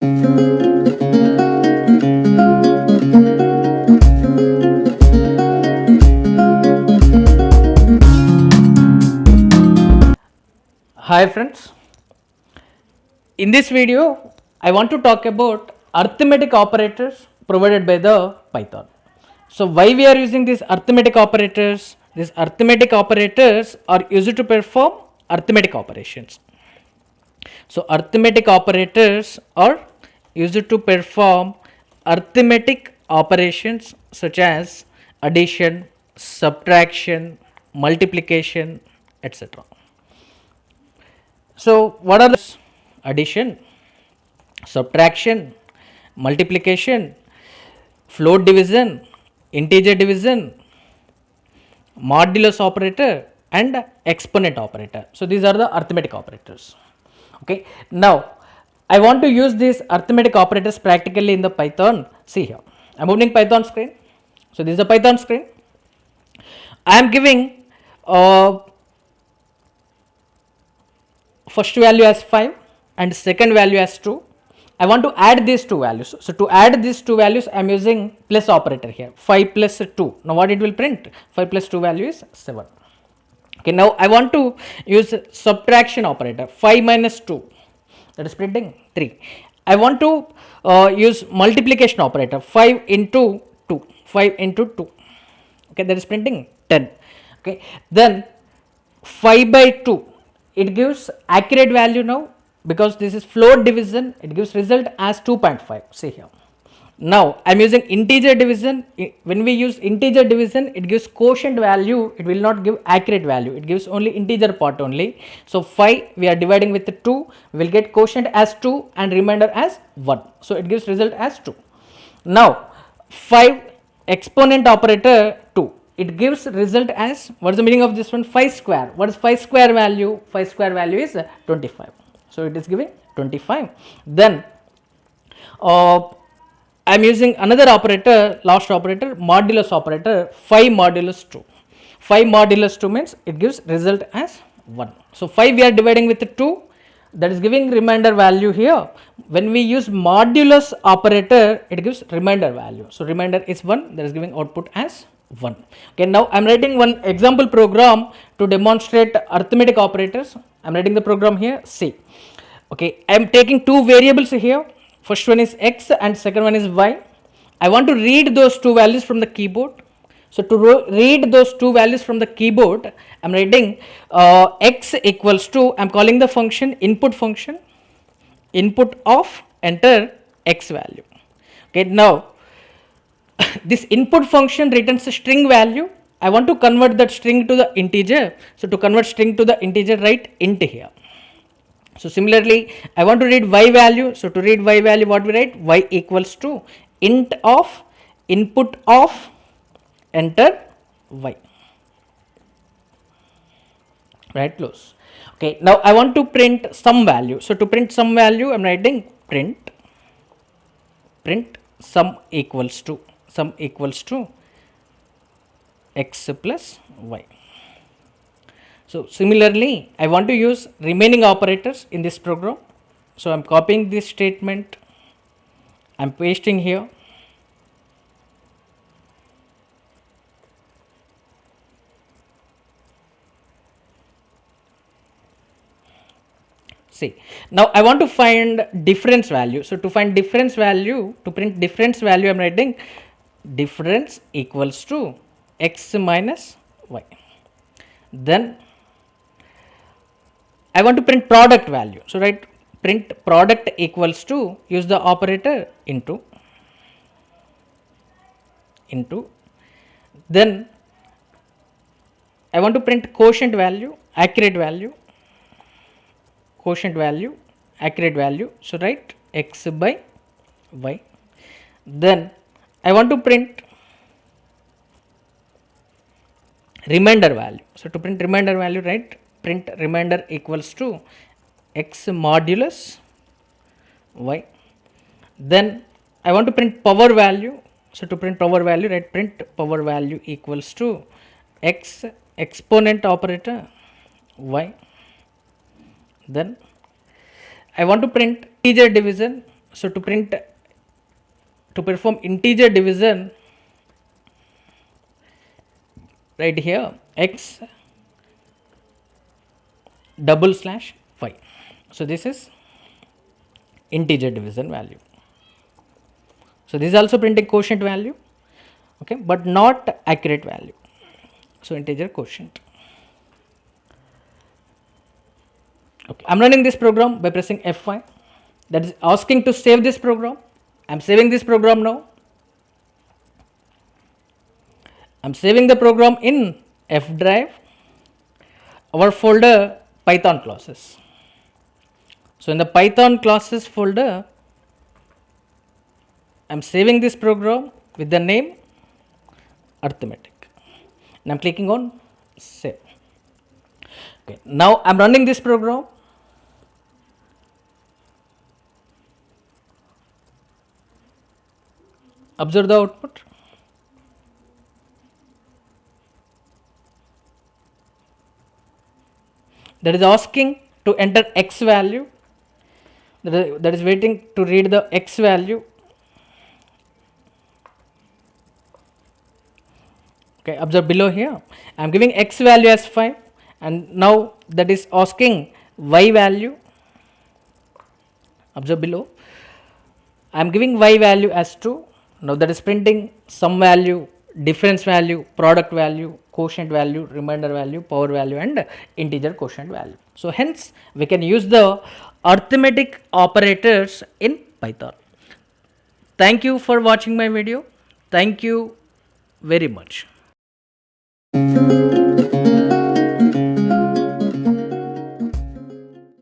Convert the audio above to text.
Hi friends, in this video I want to talk about arithmetic operators provided by the Python. So why we are using these arithmetic operators? These arithmetic operators are used to perform arithmetic operations. So arithmetic operators are used to perform arithmetic operations such as addition, subtraction, multiplication, etc. So what are the addition, subtraction, multiplication, float division, integer division, modulus operator and exponent operator. So these are the arithmetic operators. Okay. Now I want to use these arithmetic operators practically in the Python. See here, I'm opening Python screen. So this is the Python screen. I am giving first value as 5 and second value as 2. I want to add these two values. So to add these two values, I am using plus operator here. 5 plus 2. Now what it will print? 5 plus 2 value is 7. Okay, now I want to use subtraction operator. 5 minus 2, that is printing 3. I want to use multiplication operator. 5 into 2. 5 into 2. Okay, that is printing 10. Okay, then 5 by 2, it gives accurate value now because this is float division, it gives result as 2.5. See here. Now I am using integer division. When we use integer division, it gives quotient value, it will not give accurate value, it gives only integer part only. So 5 we are dividing with 2, we will get quotient as 2 and remainder as 1. So it gives result as 2. Now 5 exponent operator 2, it gives result as, what is the meaning of this one? 5 square. What is 5 square value? 5 square value is 25. So it is giving 25. Then I am using another operator, last operator, modulus operator, 5 modulus 2. 5 modulus 2 means it gives result as 1. So 5 we are dividing with 2, that is giving remainder value here. When we use modulus operator, it gives remainder value. So remainder is 1, that is giving output as 1. Okay, now I am writing one example program to demonstrate arithmetic operators. I am writing the program here. See. Okay, I am taking two variables here. First one is x and second one is y. I want to read those two values from the keyboard. So to read those two values from the keyboard, I am writing x equals to, I am calling the function input function, input of enter x value. Okay, now this input function returns a string value. I want to convert that string to the integer. So to convert string to the integer, write int here. So similarly, I want to read y value. So to read y value, what we write? Y equals to int of input of enter y. Right, close. Okay, now I want to print some value. So to print some value, I am writing print sum equals to x plus y. So similarly, I want to use remaining operators in this program. So I am copying this statement, I am pasting here. See, now I want to find difference value. So to find difference value, to print difference value, I am writing difference equals to x minus y. Then I want to print product value. So write print product equals to, use the operator into. Then I want to print quotient value, accurate value, accurate value. So write x by y. Then I want to print remainder value. So to print remainder value, write print remainder equals to x modulus y. Then I want to print power value. So to print power value, write print power value equals to x exponent operator y. Then I want to print integer division. So to perform integer division, right here x double slash 5. So this is integer division value. So this is also printing quotient value, okay, but not accurate value. So integer quotient. Okay, I'm running this program by pressing F5. That is asking to save this program. I'm saving this program now. I'm saving the program in F drive, our folder Python classes. So in the Python classes folder, I'm saving this program with the name arithmetic, and I'm clicking on save. Okay, now I'm running this program. Observe the output. That is asking to enter x value, that is waiting to read the x value. Okay, observe below here, I am giving x value as 5, and now that is asking y value. Observe below, I am giving y value as 2. Now that is printing sum value, difference value, product value, quotient value, remainder value, power value, and integer quotient value. So hence we can use the arithmetic operators in Python. Thank you for watching my video. Thank you very much.